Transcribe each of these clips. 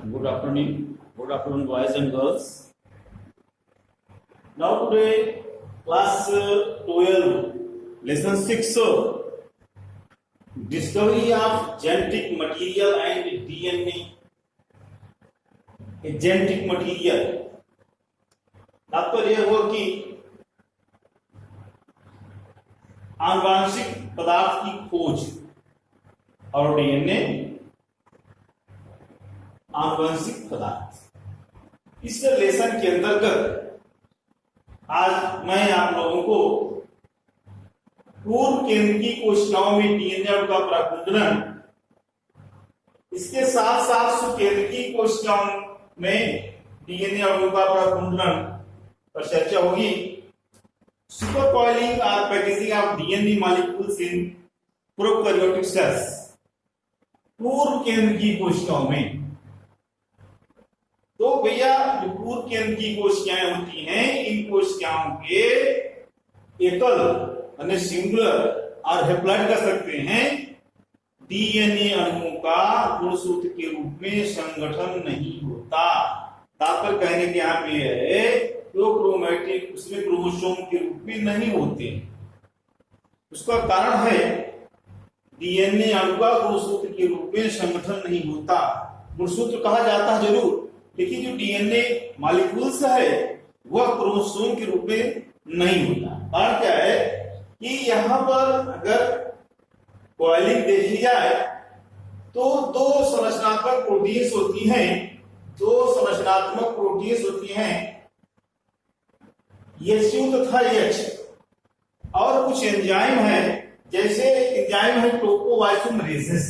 Good afternoon, boys and girls. Now today, class 12, lesson 6, discovery of genetic material and DNA. Genetic material तात्पर्य यह हुआ कि आनुवांशिक पदार्थ की खोज और डीएनए आनुवंशिक पदार्थ। इस लेसन के अंतर्गत आज मैं आप लोगों को पूर्व केंद्रीय कोशिकाओं में डीएनए का प्रकुंडलन, इसके साथ साथ सुकेंद्रीय कोशिकाओं में डीएनए अणु का प्रकुंडलन पर चर्चा होगी। सुपर कॉइलिंग और packaging of DNA molecules in prokaryotic cells, पूर्व केंद्रीय कोशिकाओं में। तो भैया जो पूर्व केंद्रीय कोशिकाएं होती हैं, इन कोशिकाओं के एकल यानी सिंगुलर और हैप्लॉइड कर सकते हैं डीएनए अणुओं का गुणसूत्र के रूप में संगठन नहीं होता। तात्पर्य कहने के यहाँ पे है तो क्रोमैटिक उसमें क्रोमोसोम के रूप में नहीं होते। उसका कारण है डीएनए अणु का गुणसूत्र के रूप में संगठन नहीं होता। गुणसूत्र कहा जाता है जरूर, लेकिन जो डीएनए मॉलिक्यूल्स है वह क्रोमोसोम के रूप में नहीं होता। कारण क्या है कि यहाँ पर अगर कॉइलिंग देखी जाए तो दो संरचनात्मक प्रोटीन्स होती हैं, HU तथा H, और कुछ एंजाइम है, जैसे एंजाइम है टोपोआइसोमरेसेस।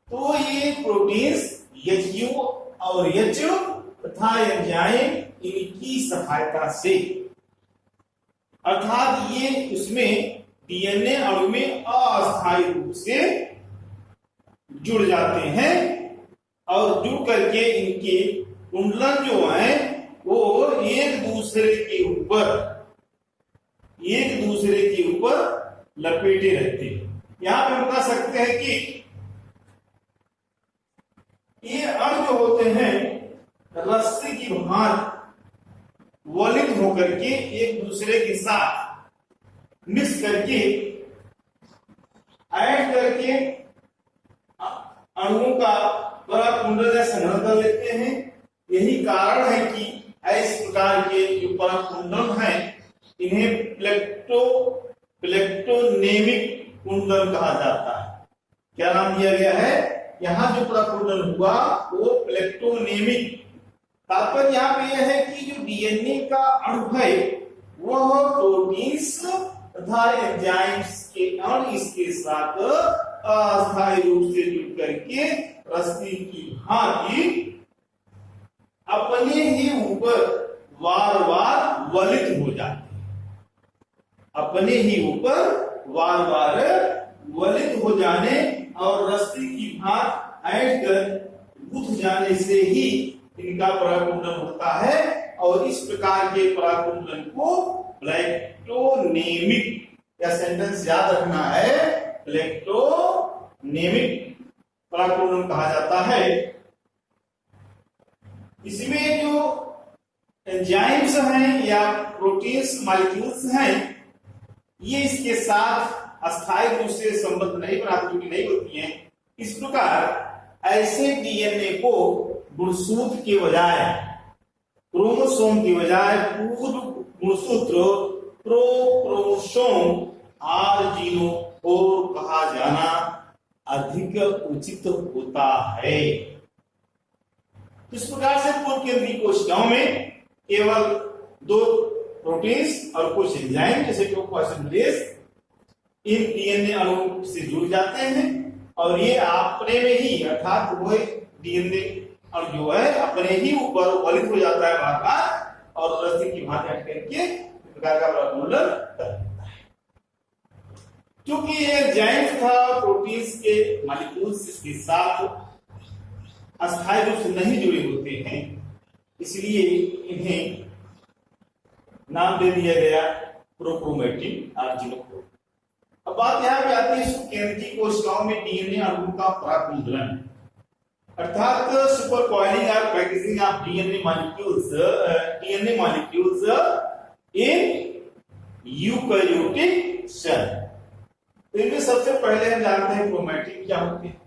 तो ये प्रोटीन्स HU और H तथा एंजाइम इनकी सहायता से, अर्थात ये उसमें डीएनए अणु में अस्थायी रूप से जुड़ जाते हैं और जुड़ करके इनके कुंडलन जो है वो एक दूसरे के ऊपर लपेटे रहते हैं। यहां पे हम कह सकते हैं कि ये अणु जो होते हैं रस्सी की भांति वलित होकर के एक दूसरे के साथ मिक्स करके ऐड करके अणुओं का पराकुंडल संग्रह कर लेते हैं। यही कारण है कि इस प्रकार के जो पराकुंडल हैं इन्हें प्लेक्टोनेमिक कुंडल कहा जाता है। क्या नाम दिया गया है? यहाँ जो पराकुंडल हुआ वो प्लेक्टोनेमिक। तात्पर्य यहाँ पे यह है कि जो डीएनए का अणु है वह प्रोटीन्स तथा एंजाइम्स के अणु इसके साथ अस्थायी रूप से जुड़ करके रस्सी की भांति अपने ही ऊपर वार वार वलित हो जाते हैं। अपने ही ऊपर वार वार वलित हो जाने और रस्सी की भांति ऐड कर गुथ जाने से ही इनका पराकुंडलन होता है। और इस प्रकार के पराकुंडलन को प्लेक्टोनेमिक, या सेंटेंस याद रखना है, प्लेक्टोनेमिक पराकुंडलन कहा जाता है। इसमें जो एंजाइम्स हैं या प्रोटीन्स मॉलिक्यूल्स हैं ये इसके साथ अस्थायी रूप से संबंध नहीं बनाती, नहीं होती हैं। इस प्रकार ऐसे डीएनए को गुणसूत्र के बजाय, क्रोमोसोम के बजाय पूर्व गुणसूत्र प्रोक्रोमोसोम और जीनोफोर कहा जाना अधिक उचित होता है। इस प्रकार से पूर्व केंद्रीय कोशिकाओं में केवल दो प्रोटीन्स और कुछ एंजाइम जैसे टोपोआइसोमरेस इन डीएनए अणु से जुड़ जाते हैं और ये अपने में ही, अर्थात वो डीएनए अणु जो है अपने ही ऊपर वलित हो जाता है बार बार और रस्सी की भांति ऐड करके प्रकार का प्रकुंडलन कर देता है। क्योंकि ये एंजाइम्स था प्रोटीन्स के मॉलिक्यूल्स इसके साथ अस्थायी रूप से नहीं जुड़े होते हैं, इसलिए इन्हें नाम दे दिया गया प्रोक्रोमैटिन और जीनोफोर। अब बात यहाँ पे आती है केंद्रीय कोशिकाओं में डीएनए अणु का पराकुंडलन। अर्थात सुपर कॉइलिंग और packaging of DNA molecules in eukaryotic cell. तो इनमें सबसे पहले हम जानते हैं क्रोमैटिन क्या होते हैं।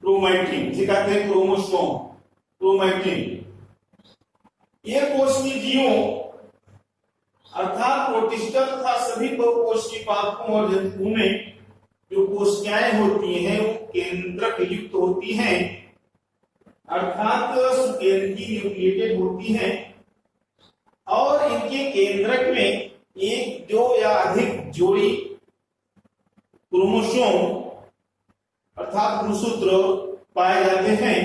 क्रोमैटिन जिसे कहते हैं क्रोमोसोम, क्रोमैटिन ये कोशिकीय जीवों अर्थात प्रोटिस्टा तथा सभी बहुकोशिकीय पादपों और जंतुओं में जो कोशिकाएं होती हैं वो केंद्रक युक्त होती हैं, अर्थात सुकेंद्रीय न्यूक्लिएटेड होती हैं और इनके केंद्रक में एक दो या अधिक जोड़ी क्रोमोसोम अर्थात गुणसूत्र पाए जाते हैं।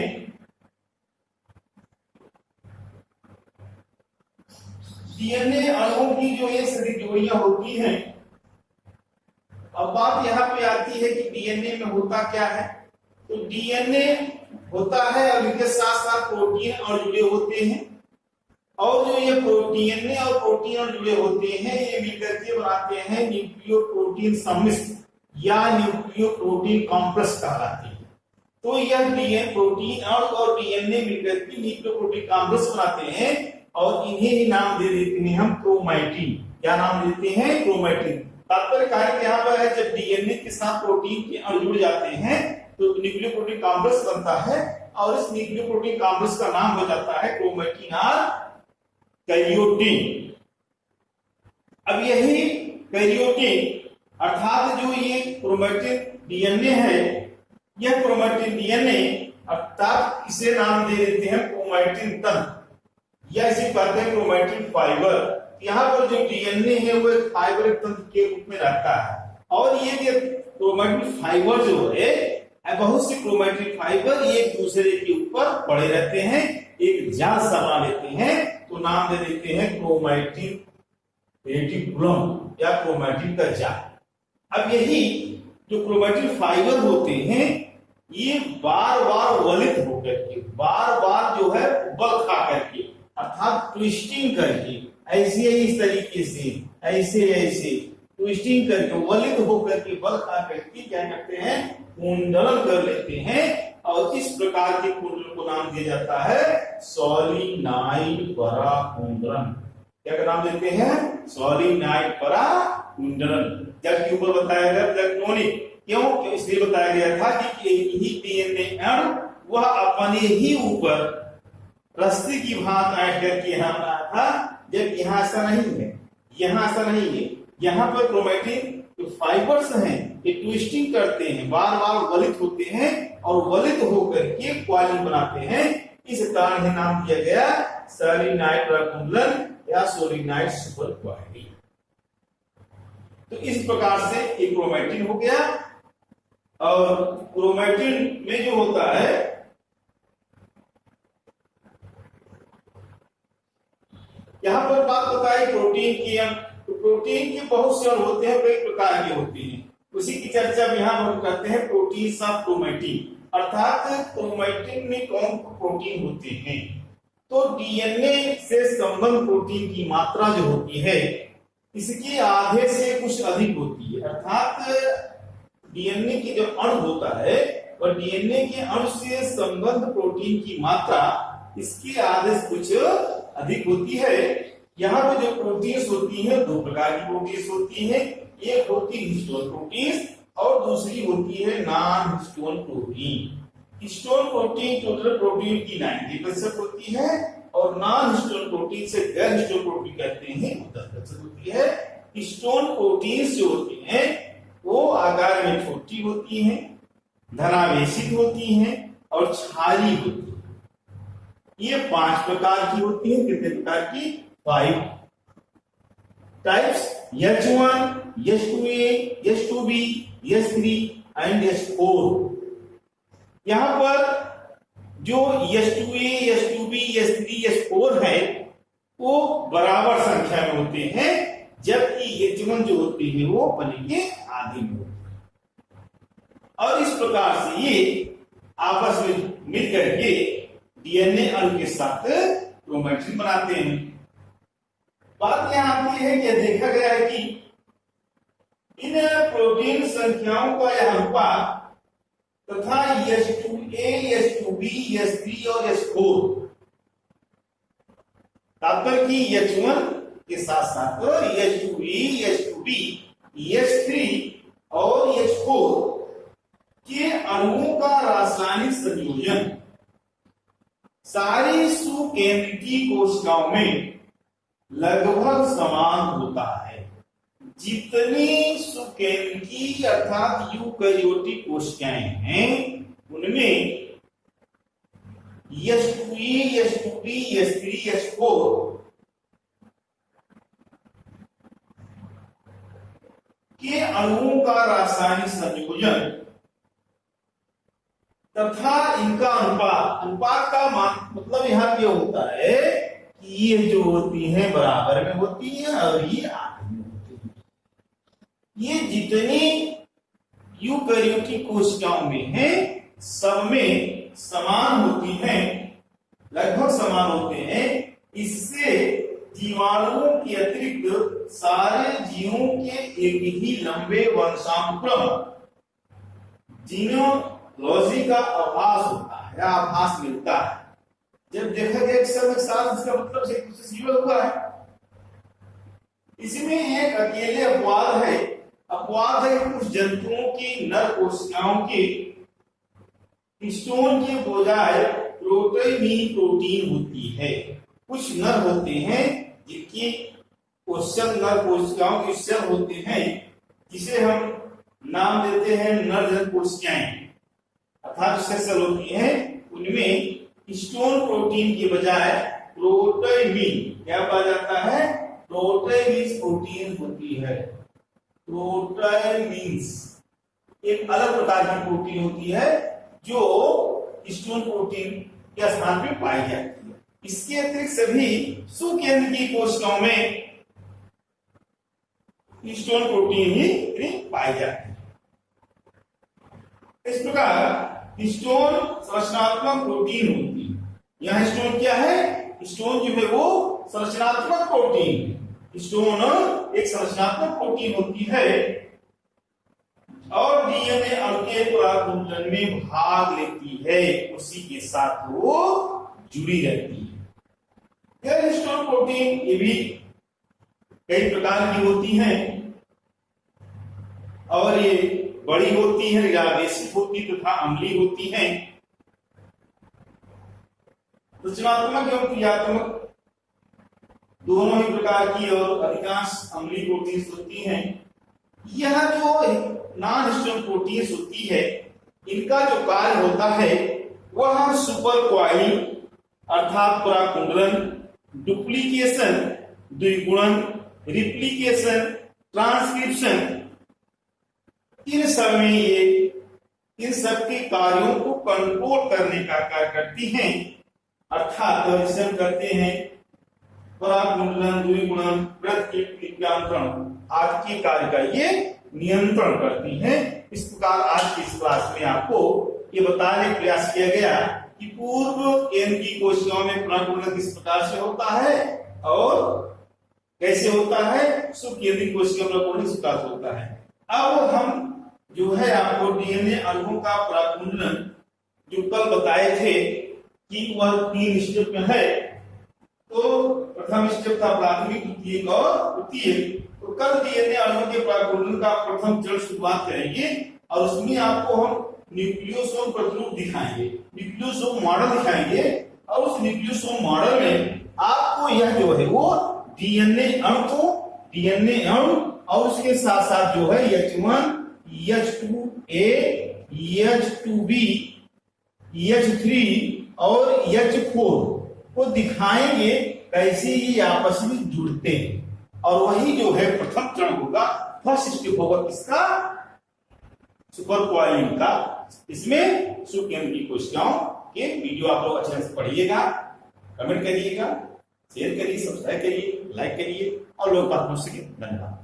डीएनए अणुओं की जो ये सभी जोड़ियां होती हैं, अब बात यहां पे आती है कि डीएनए में होता क्या है। तो डीएनए होता है और इनके साथ साथ प्रोटीन और जुड़े होते हैं, और जो ये डीएनए और प्रोटीन जुड़े होते हैं ये मिलकर के बनाते हैं न्यूक्लियोप्रोटीन सम्मिश्र या न्यूक्लियोप्रोटीन कॉम्प्लेक्स कहलाते हैं। तो यह डीएनए प्रोटीन और डीएनए मिलकर के न्यूक्लियोप्रोटीन कॉम्प्लेक्स बनाते हैं और इन्हें ही नाम दे देते हैं हम क्रोमैटिन। क्या नाम देते हैं? क्रोमैटिन। तात्पर्य कार्य यहाँ पर है जब डीएनए के साथ प्रोटीन के अणु जुड़ जाते हैं तो न्यूक्लियोप्रोटीन कॉम्प्लेक्स बनता है और इस न्यूक्लियोप्रोटीन कॉम्प्लेक्स का नाम हो जाता है क्रोमैटिन और कैरियोटिन। अब यही कैरियोटिन अर्थात जो ये क्रोमैटिन डीएनए है, यह क्रोमैटिन डीएनए अर्थात इसे नाम दे देते हैं क्रोमैटिन तंतु या इसे कहते हैं क्रोमैटिन फाइबर। यहाँ पर जो डीएनए है वो एक फाइबर तंत्र के रूप में रहता है और ये क्रोमैटिन फाइबर जो है बहुत से क्रोमैटिन फाइबर एक दूसरे के ऊपर पड़े रहते हैं, एक जाल सा बना लेते हैं, तो नाम दे देते हैं क्रोमैटिन रेटिकुलम या क्रोमैटिन का जाल। अब यही जो क्रोमैटिन फाइबर होते हैं ये बार बार वलित होकर के बार बार जो है बल खा करके अर्थात ट्विस्टिंग करके ऐसे इस तरीके से ऐसे ट्विस्टिंग करके वलित होकर के बल खा करके क्या करते हैं? कुंडलन कर लेते हैं और इस प्रकार के कुंडल को नाम दिया जाता है सोलिनॉइड पराकुंडलन। क्या नाम देते हैं? सोलिनॉइड पराकुंडलन। जबकि ऊपर बताया गया इलेक्ट्रॉनिक, क्यों? इसलिए बताया गया था कि यही डीएनए अणु वह अपने ही ऊपर रस्सी की भांति ऐड करके यहाँ बना था, जब यहाँ ऐसा नहीं है, यहाँ ऐसा नहीं है। यहाँ पर क्रोमैटिन जो फाइबर्स हैं ये ट्विस्टिंग करते हैं, बार बार वलित होते हैं और वलित होकर के क्वालिन बनाते हैं। इस कारण ही नाम दिया गया सोलिनॉइड पराकुंडलन या सोलिनॉइड सुपर क्वालिन। तो इस प्रकार से एक क्रोमैटिन हो गया। और क्रोमैटिन में जो होता है यहाँ पर बात बताई प्रोटीन की। तो प्रोटीन के बहुत से अणु होते हैं, कई प्रकार के होते हैं, उसी की चर्चा यहाँ हम करते हैं। प्रोटीन ऑफ क्रोमैटिन अर्थात क्रोमैटिन में कौन प्रोटीन होते हैं। तो डीएनए से संबंध प्रोटीन की मात्रा जो होती है इसके आधे से कुछ अधिक होती है, अर्थात डीएनए की जो अणु होता है और डीएनए के अणु से संबंध प्रोटीन की मात्रा इसके आधे से कुछ अधिक होती है। यहाँ पे जो प्रोटीन्स होती हैं दो प्रकार की प्रोटीन्स होती हैं, एक होती है हिस्टोन प्रोटीन्स और दूसरी होती है non histone protein. Histone protein total protein की 90% होती है और नॉन हिस्टोन प्रोटीन से गैर हिस्टोन प्रोटीन कहते हैं 10% होती है। हिस्टोन प्रोटीन्स जो होती हैं वो आकार में छोटी होती हैं, धनावेशित होती हैं और क्षारीय होती है। ये 5 प्रकार की होती है। कितने प्रकार की? 5 types, H1, H2A, H2B, H3 and H4। यहां पर जो H2A, H2B, H3, H4 है वो बराबर संख्या में होते हैं, जबकि H1 जो होती है वो बने के आधे में होती है। और इस प्रकार से ये आपस में मिलकर के डीएनए अणु के साथ क्रोमैटिन बनाते हैं। बात यहां आती है कि देखा गया है कि इन प्रोटीन संख्याओं का यह अनुपात तथा H2 H2A, H2B, H3 और H4। तात्पर्य कि H1 के साथ साथ H2E, H2B, H3 और H4 के अणुओं का रासायनिक संयोजन सारी सुकेंद्रीय कोशिकाओं में लगभग समान होता है। जितनी सुकेंद्रीय अर्थात यूकैरियोटिक कोशिकाएं हैं उनमें H2E, H2B, H3, H4 के अणुओं का रासायनिक संयोजन तथा इनका अनुपात का मतलब यहाँ क्या होता है कि ये जो होती हैं बराबर में होती हैं और ये आधे में होती हैं। ये जितनी यूकैरियोटिक कोशिकाओं में है सब में समान होती हैं, लगभग समान होते हैं। इससे जीवाणुओं के अतिरिक्त सारे जीवों के एक ही लंबे वंशानुक्रम जीनोलॉजी का आभास होता है या आभास मिलता है। जब देखा गया सब एक साथ इसका मतलब से कुछ जीवन हुआ है। इसमें एक अकेले अपवाद है कुछ जंतुओं की नर कोशिकाओं की हिस्टोन के बजाय प्रोटीन होती है। कुछ नर होते हैं जिनकी नर कोशिकाओं के सेल होते हैं जिसे हम नाम देते हैं नर जन कोशिकाएं अर्थात सेल होती हैं। उनमें हिस्टोन प्रोटीन के बजाय प्रोटीन क्या पाया जाता है, प्रोटीन प्रोटीन होती है। प्रोटीन एक अलग प्रकार की प्रोटीन होती है जो हिस्टोन प्रोटीन के स्थान पर पाई जाती है। इसके अतिरिक्त सभी सुकेंद्रीय कोशिकाओं में हिस्टोन प्रोटीन ही पाई जाती है। इस प्रकार हिस्टोन संरचनात्मक प्रोटीन होती है। यहाँ हिस्टोन क्या है, हिस्टोन जो है वो संरचनात्मक प्रोटीन, हिस्टोन एक संरचनात्मक प्रोटीन होती है और डीएनए अणु के पुनर्गठन में भाग लेती है, उसी के साथ वो जुड़ी रहती है। यह हिस्टोन प्रोटीन ये भी कई प्रकार की होती हैं और ये बड़ी होती है या बेसिक होती तथा अम्लीय होती हैं। रचनात्मक एवं क्रियात्मक दोनों ही प्रकार की और अधिकांश अम्लीय प्रोटीन होती हैं। यह जो नॉन हिस्टोन प्रोटीन होती है इनका जो कार्य होता है वह सुपर कॉइलिंग अर्थात पराकुंडलन, डुप्लीकेशन, द्विगुणन, रिप्लिकेशन, ट्रांसक्रिप्शन इन सब के कार्यों को कंट्रोल करने का कार्य करती हैं। अर्थात हम करते हैं पराकुंडलन, द्विगुणन, प्रतिक्रियांत्रण आदि के कार्य का ये नियंत्रण करती हैं। इस प्रकार आज की इस क्लास में आपको ये बताने का प्रयास किया गया कि पूर्व केंद्रीय कोशिकाओं में पराकुंडलन किस प्रकार से होता है और कैसे होता है, सुकेंद्रीय कोशिकाओं में पराकुंडलन किस प्रकार से होता है। अब हम जो है आपको डीएनए अणुओं का पराकुंडलन जो कल बताए थे कि वह 3 स्टेप में है। तो प्रथम स्टेप था प्राथमिक, द्वितीयक और तृतीयक। तो कल डीएनए अणुओं के पराकुंडलन का प्रथम चरण शुरुआत करेंगे और उसमें आपको हम न्यूक्लियोसोम प्रतिरूप दिखाएंगे, न्यूक्लियोसोम मॉडल दिखाएंगे और उस न्यूक्लियोसोम मॉडल में आपको यह जो है वो डीएनए अणु और उसके साथ साथ जो है H1, H2A, H2B, H3 और H4 को दिखाएंगे कैसे ये आपस में जुड़ते हैं। और वही जो है प्रथम चरण होगा, फर्स्ट स्टेप होगा किसका, सुपर कॉइलिंग का। इसमें सुकेंद्रीय कोशिकाओं के वीडियो आप लोग अच्छे से पढ़िएगा, कमेंट करिएगा, शेयर करिए, सब्सक्राइब करिए, लाइक करिए और लोग बात पूछ सके। धन्यवाद।